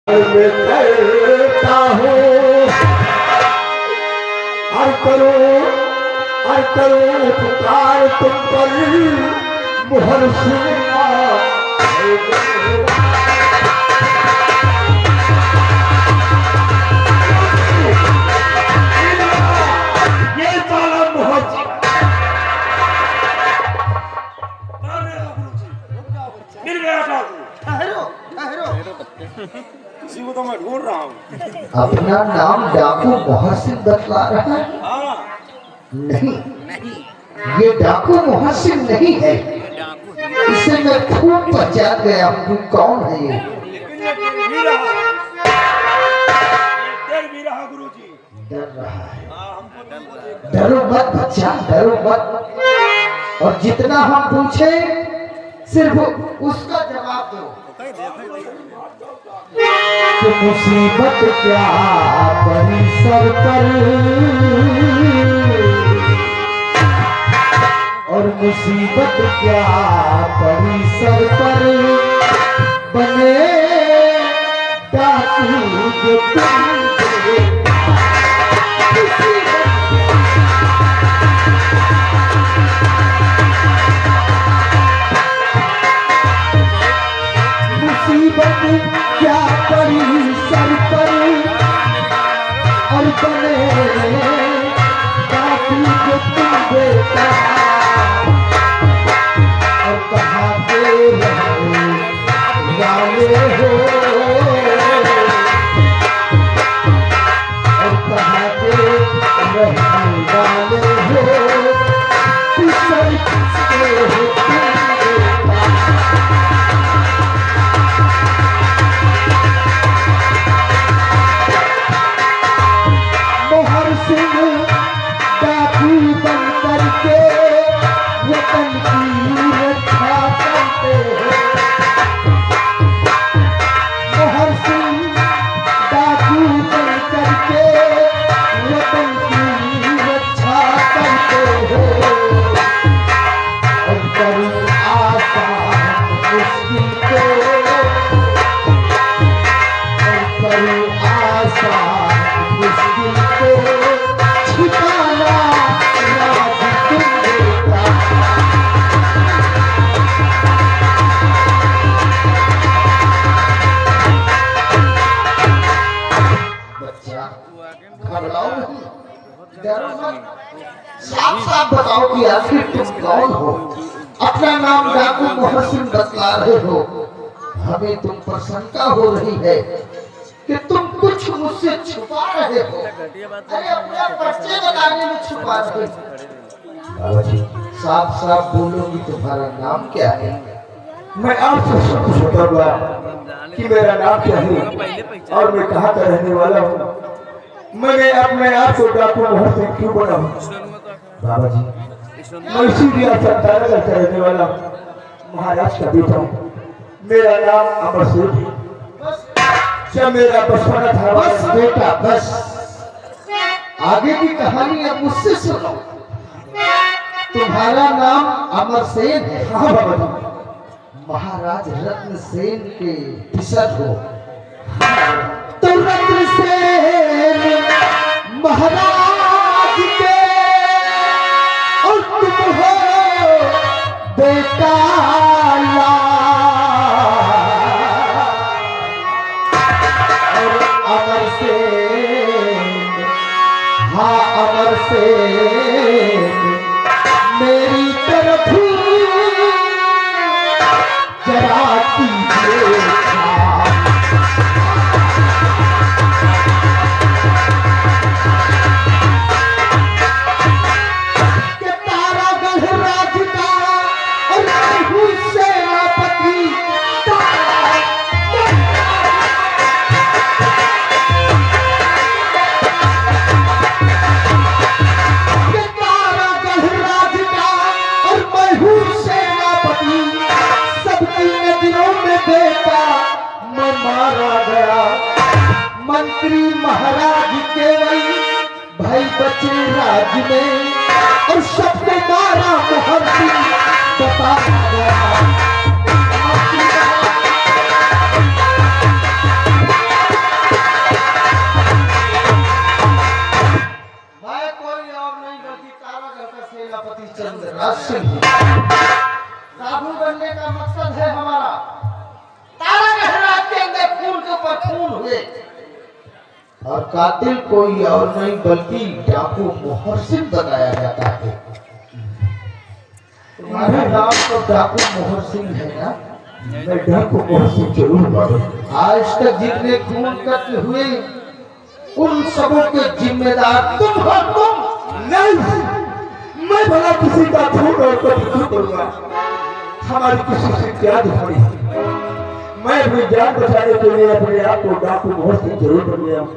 मैं करता हूँ और करूँ पुकार तुम पर मुहर सुनना ये साला मुहर मिल गया था। इसी को तो मैं ढूंढ रहा हूँ। अपना नाम डाकू मोहसिन बतला रहा है? हाँ नहीं, ये डाकू मोहसिन नहीं है। इसे मैं खूब पहचान गया हूँ कौन है ये। लेकिन ये डर भी रहा गुरुजी। डर रहा है। हाँ हमको तुमको देख डरो मत बच्चा, डरो मत। और जितना हम पूछे सिर्फ उसका जवाब दो। कि मुसीबत क्या पड़ी सर पर और मुसीबत क्या पड़ी सर पर बने डाकू जो तुम मुसीबत क्या पड़ी सर पर और बने डाकू जो तुम बेटा और कहाँ के रहने वाले हो और कहाँ के रहने वाले हो किसर किसके हो तुम बेटा मोहर सिंह डाकू बन करके वतन की रक्षा करते हैं। मोहर सिंह डाकू बन करके वतन की रक्षा करते हैं। और करूँ आसान मुश्किल को और करूँ आसान मुश्किल को छिपाना राज तुम बेटा। बच्चा घबराओ नहीं, डरो मत। साफ साफ बताओ कि आखिर तुम कौन हो। अपना नाम डाकू मोहसिन बतला रहे हो। हमें तुम पर शंका हो रही है कि तुम कुछ मुझसे छुपा रहे हो। अरे अपने पर्चे बनाने में छुपा रहे हो। बाबा जी साफ साफ बोलोगी तुम्हारा नाम क्या है? मैं आपसे सब कुछ बताऊंगा कि मेरा नाम क्या है और मैं कहाँ का रहने वाला हूँ। मैंने अपने आप को डाकू मोहसिन क्यों बना हूँ? बाबा जी मैं इसी रियासत तारागढ़ का रहने वाला हूँ, महाराष्ट्र का बेटा हूँ। मेरा नाम अमर सिंह है। जब मेरा बचपना था बस बेटा बस, आगे की कहानी अब मुझसे सुनो। तुम्हारा नाम अमर सेन है। हाँ बाबा जी। महाराज रत्न सेन के पिसर हो। तो रत्न सेन महाराज के और तुम हो बेटा और अमर सेन, हाँ अमर सेन मेरी तरफ जरा कीजिए कि तारागढ़ राज का और महू सेनापति तारागढ़ राज का और महू सेनापति सबकी नजरों में बेटा मैं मारा गया। मंत्री महाराज केवल भाई बचे राज में और सबको मारा मोहर सिंह बता गया। और कातिल कोई और नहीं बल्कि डाकू मोहसिन बनाया जाता है। तुम्हारा नाम तो डाकू मोहसिन है ना? मैं डाकू मोहसिन जरूर बनूं। आज तक जितने खून कत्ल हुए उन सबों के जिम्मेदार तुम हो। तुम नहीं, मैं भला किसी का खून और कत्ल क्यों करूंगा? हमारी किसी से क्या दुश्मनी है? मैं अपनी जान बचाने के लिए अपने आप को डाकू मोहसिन जरूर बन गया हूँ।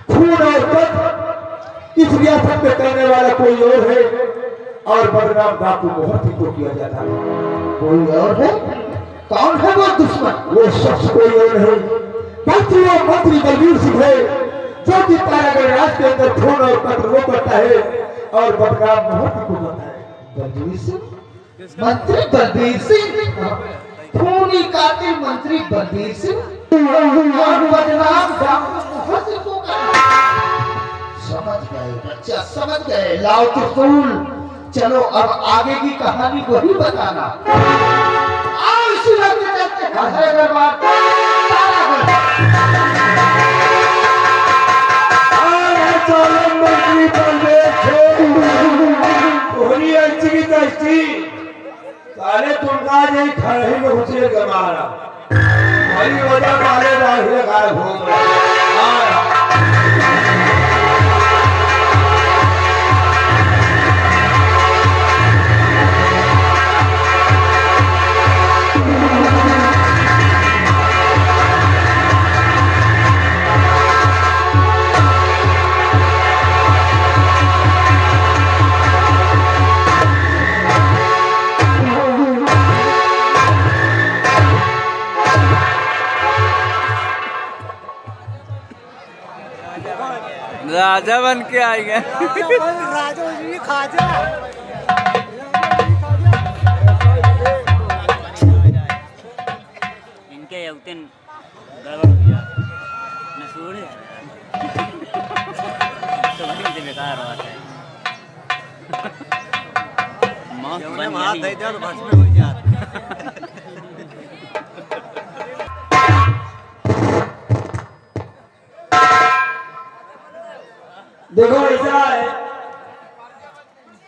खून और कत्ल इस रियासत में करने वाला कोई और है और बदनाम डाकू मोहसिन को किया जाता है। कोई और है? कौन है वो दुश्मन? वो शख्स कोई और है बल्कि वो मंत्री बलबीर सिंह है, जो कि तारागढ़ राज के अंदर खून और कत्ल वो करता है और बदनाम मोहसिन को करता है। बलबीर सिंह? मंत्री बलबीर सिंह? खूनी कातिल मंत्री बलबीर सिंह और बदनाम डाकू मोहसिन को करता है। समझ गए बच्चा, समझ गए। लाओ त्रिशूल, चलो अब आगे की कहानी वही बताना। आओ इसी रास्ते चलते हैं हैदराबाद तारागढ़। मंत्री बलबीर सिंह साले तुमका जे खड़े में घुसे गमारा वही वजह वाले बाहर गाय घूम रहा। राजा बन के आएंगे। राजा जी खाजा इनके उतन गड़बड़ हो गया न छोड़े तो बड़ी से बेकार बात है। मौत बन हाथ दे दिया तो भस्म हो जाता। देखो ऐसा है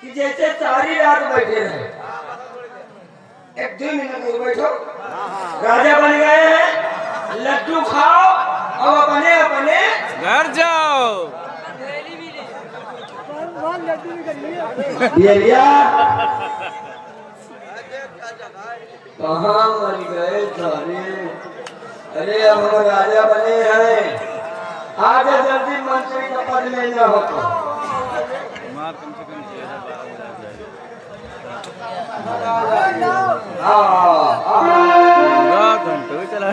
कि जैसे सारी रात बैठे रहे, एक 2 मिनट और बैठो, राजा बन गए हैं, लड्डू खाओ और अपने अपने घर जाओ। ये लिया कहाँ मर गए सारे? अरे अब हम राजा बने हैं, आज जल्दी मंत्री का पद में न हो तो कम से कम 6 घंटे चला।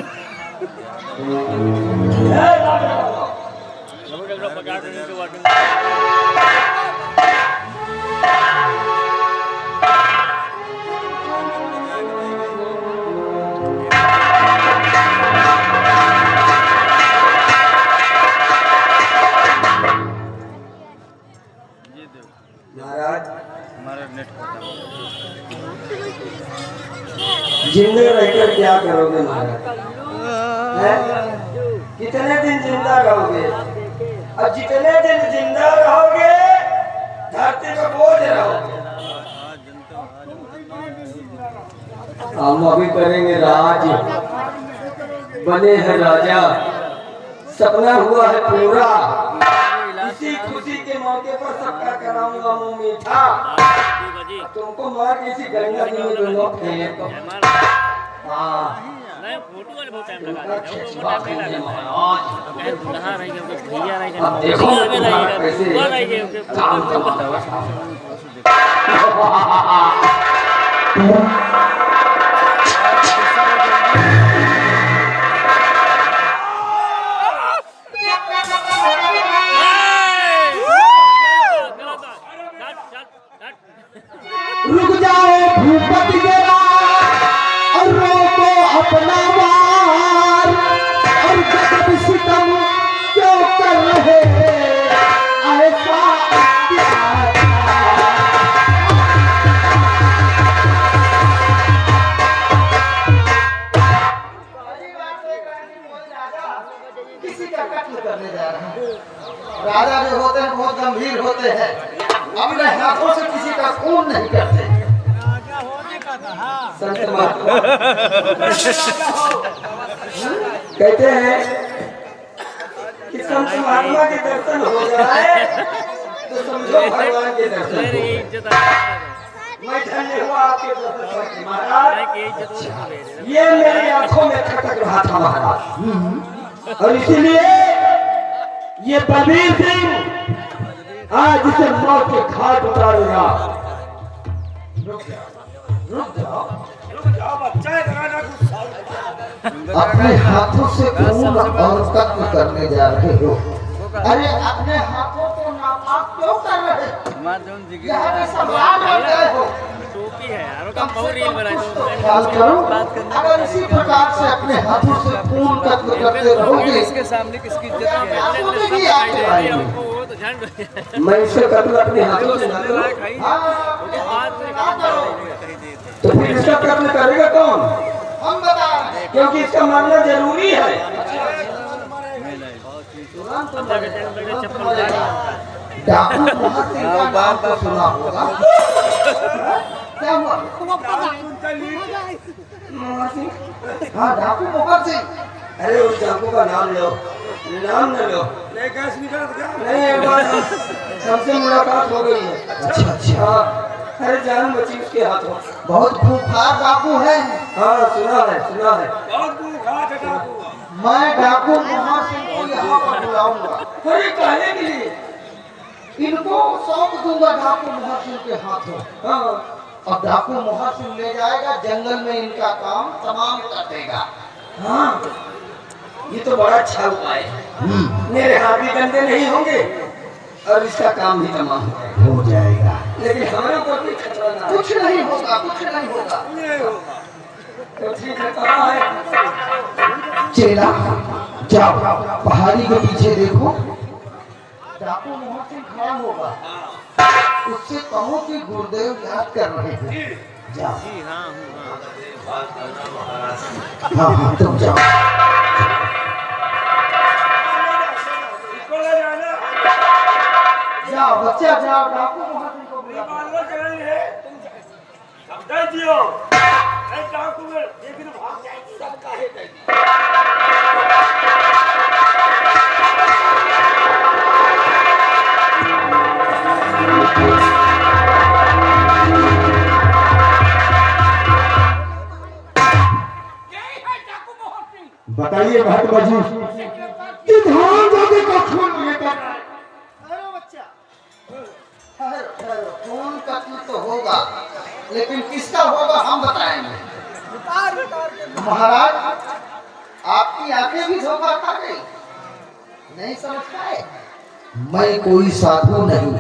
महाराज हमारा नेट जिंदे रहकर क्या करोगे महाराज? हैं? कितने दिन जिंदा रहोगे? और जितने दिन जिंदा रहोगे धरती पे बोझ रहोगे। हम अभी करेंगे राज, बने हैं राजा, सपना हुआ है पूरा। इसी खुशी के मौके पर सबका कराऊंगा मुंह मीठा। तुमको मार किसी गंगा जी में दूंगा फेंक। हाँ नहीं फोटो वाले बहुत टाइम लगा दुल्हा रही भैया रही अब देखो तुम्हारा कैसे काम करता रुक जाओ भूपति जरा और रोको अपना वार, और गजब सितम क्यों कर रहे ऐसा किसी का कत्ल करने जा रहे हैं। राजा जो होते हैं बहुत गंभीर होते हैं, अपने हाथों से किसी का खून नहीं करते। संत महात्मा कहते हैं कि संत महात्मा के दर्शन हो जाए तो समझो भगवान के दर्शन हो। मैं धन्य हुआ आपके दर्शन करके महाराज। ये मेरी आंखों में खटक रहा था महाराज, और इसीलिए ये बलबीर सिंह आज इसे मौत के घाट उतारेगा। रुक जाओ, रुक जाओ। बच्चा है कराना कुछ अपने हाथों से खून और कत्ल करने जा रहे हो। अरे अपने हाथों को नापाक क्यों कर रहे हो? यहाँ पे सम्मान हो गए हो। टोपी है यार, कम से कम कुछ तो ख्याल करो। अगर इसी प्रकार से अपने हाथों से खून कत्ल करते रहोगे इसके सामने किसकी इज्जत है? आंखों में भी आंखें आएंगी। वो तो झंड मैं इससे कत्ल अपने हाथों से न करूं, हाँ, ना करो। तो फिर इसका कत्ल करेगा कौन? हम बता रहे हैं। क्योंकि इसका मानना जरूरी है। डाकू महासिंह का नाम तो सुना होगा। क्या हुआ? हाँ, डाकू मोहर सिंह। अरे उस डाकू का नाम लो, नाम न लो। ले गैस निकल गया नहीं, एक बार हमसे मुलाकात हो गई है। अच्छा अच्छा, हाँ, अरे जान बची उसके हाथों। बहुत खूंखार डाकू है। हाँ, सुना है, सुना है। बहुत भूखा था डाकू। मैं डाकू मोहर सिंह को यहाँ पर बुलाऊंगा। अरे कहने के लिए? इनको सौंप दूंगा डाकू मोहर सिंह के हाथों। हाँ, और डाकू मोहर सिंह ले जाएगा जंगल में, इनका काम तमाम कर देगा। हाँ, ये तो बड़ा अच्छा उपाय है। मेरे हाथ भी गंदे नहीं होंगे और इसका काम भी तमाम हो जाएगा। लेकिन हमारे ऊपर भी खतरा ना है। कुछ नहीं होगा, कुछ नहीं होगा। नहीं होगा। तो ठीक है, कहाँ है? चेला जाओ, पहाड़ी के पीछे देखो, डाकू मोहर सिंह खड़ा होगा। उससे कहो कि गुरुदेव याद कर रहे हैं। जाओ। हाँ हाँ, तुम जाओ। इसको ले जाना। जाओ बच्चा, जाओ। डाकू मोहर सिंह को बुला। मारना चलन है। दे दियो। ए डाकू में एक दिन भाग जाएगी सब काहे दे। बताइए महात्मा जी, कि धान जाति का खून लेकर खून कत्ल तो होगा, लेकिन किसका होगा हम बताएंगे। महाराज, आपकी आंखें भी धोखा खा गई, नहीं समझ पाए। मैं कोई साधु नहीं,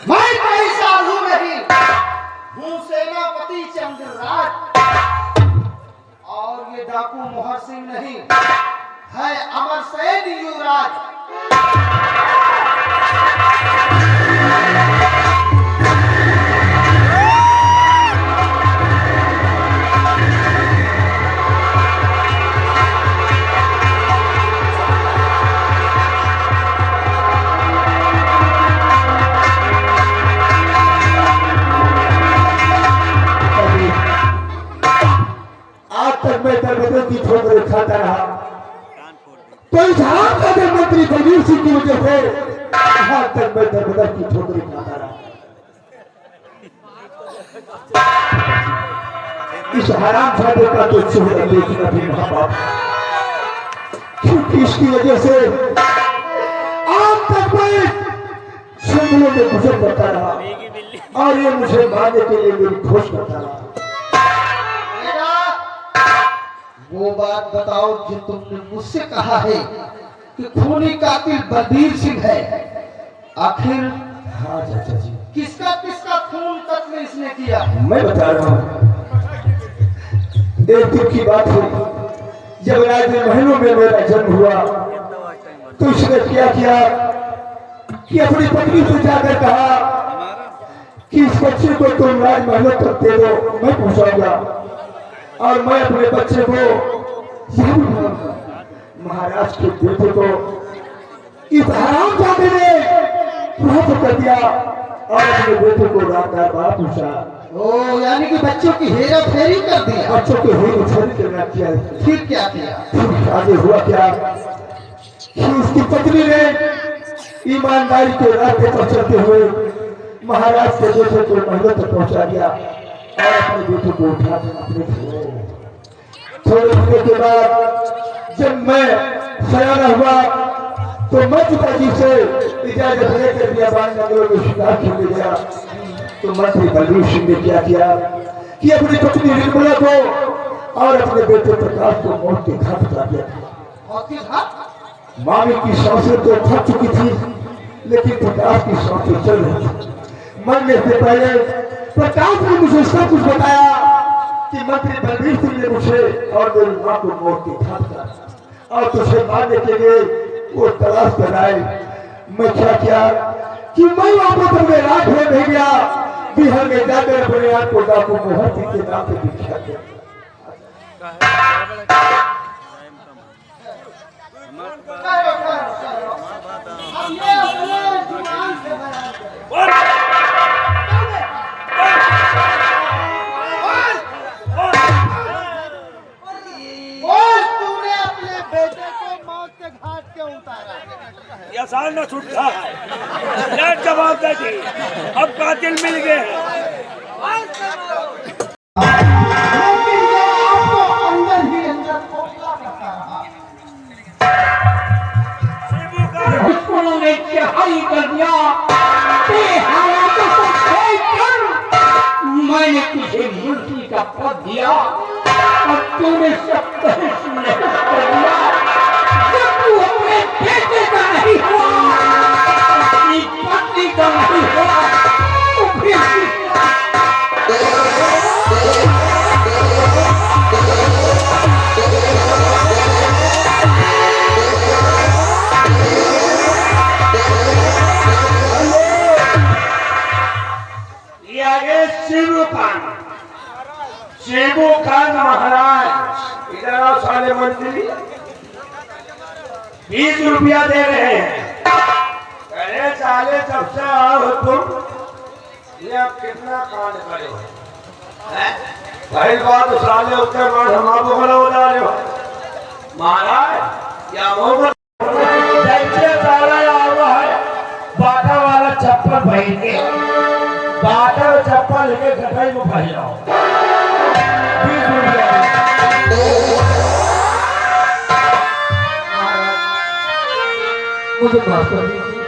मैं कोई साधु नहीं हूँ, सेनापति चंद्रराज। और ये डाकू मोहर सिंह नहीं है, अमर सेन युवराज। की ठोकरें खाता रहा, तो इस हाथ का मंत्री बलबीर सिंह की वजह से आज तक मैं दरबदर की ठोकरें खाता रहा। इस हराम खाते का तो चेहरा देखना भी माँ बाप, क्योंकि इसकी वजह से आज तक मैं जंगलों में गुजर करता रहा और ये मुझे मारने के लिए मेरी खोज करता रहा। वो बात बताओ जो तुमने मुझसे कहा है कि खूनी कातिल बलबीर सिंह है। आखिर हाँ चाचा जी, किसका किसका खून कत्ल इसने किया? मैं बता रहा हूँ। एक दिन की बात हुई जब राजमहलों में मेरा जन्म हुआ, तो इसने क्या किया कि अपनी पत्नी से जाकर कहा कि इस बच्चे को तुम राजमहलों तक दे दो, मैं पहुंचाऊंगा और मैं अपने बच्चे को महाराज के बेटे को इस हरामजादे ने प्रहत कर दिया और अपने बेटे को रात बार पूछा। ओ यानी कि बच्चों की हेरा फेरी कर दिया। बच्चों के हेरा फेरी करना किया। फिर क्या किया? फिर आगे हुआ क्या कि उसकी पत्नी ने ईमानदारी के रास्ते पर चलते हुए महाराज के बेटे को महल तक पहुंचा दिया और अपने बेटे को उठा अपने थोड़े दिनों के बाद जब मैं सयाना हुआ तो मैं पिताजी से इजाजत लेकर बियाबान जंगलों में शिकार खेलने गया। तो मंत्री बलवीर सिंह ने क्या किया कि अपनी पत्नी निर्मला को और अपने बेटे प्रकाश को मौत के घाट उतार दिया। मामी की सांसें तो थक चुकी थी लेकिन प्रकाश की सांसें चल रही थी। मरने से पहले प्रकाश ने मुझे सब कुछ बताया कि मंत्री बलवीर सिंह ने मुझे और मेरी मां को मौत के घाट उतारा और तुझे मारने के लिए वो तलाश कर आए। मैं क्या किया कि मैं वापस अपने राज में नहीं गया, बिहार में जाकर अपने आप को डाकू मोहर सिंह के नाम से दीक्षा किया। तूने अपने बेटे को मौत के घाट क्यों उतारा? ये आसान न छूटता है। लेट जवाब दे दी। अब कातिल मिल गए हैं। लेकिन ये आपको अंदर ही अंदर खोखला करता रहा। शिबू का दुश्मनों ने चढ़ाई कर दिया, हालातों को देखकर मैंने तुझे मुल्की का पद दिया और तूने सब तहस नहस कर दिया। जब तू अपने बेटे का नहीं हुआ, अपनी पत्नी का नहीं हुआ, तो फिर शिबू खान महाराज इधर आओ। साले मंत्री 20 रुपया दे रहे हैं। अरे साले जब से आओ तुम ये आप कितना कांड करे हो? भाई बात साले उत्तर मार हमारे बना बना रहे हो महाराज। या मोहम्मद जैसे सारा आवा है बाटा वाला चप्पल पहन के बाटा चप्पल लेके गठाई में फंस जाओ। 20 रुपया मुझे माफ कर दीजिए।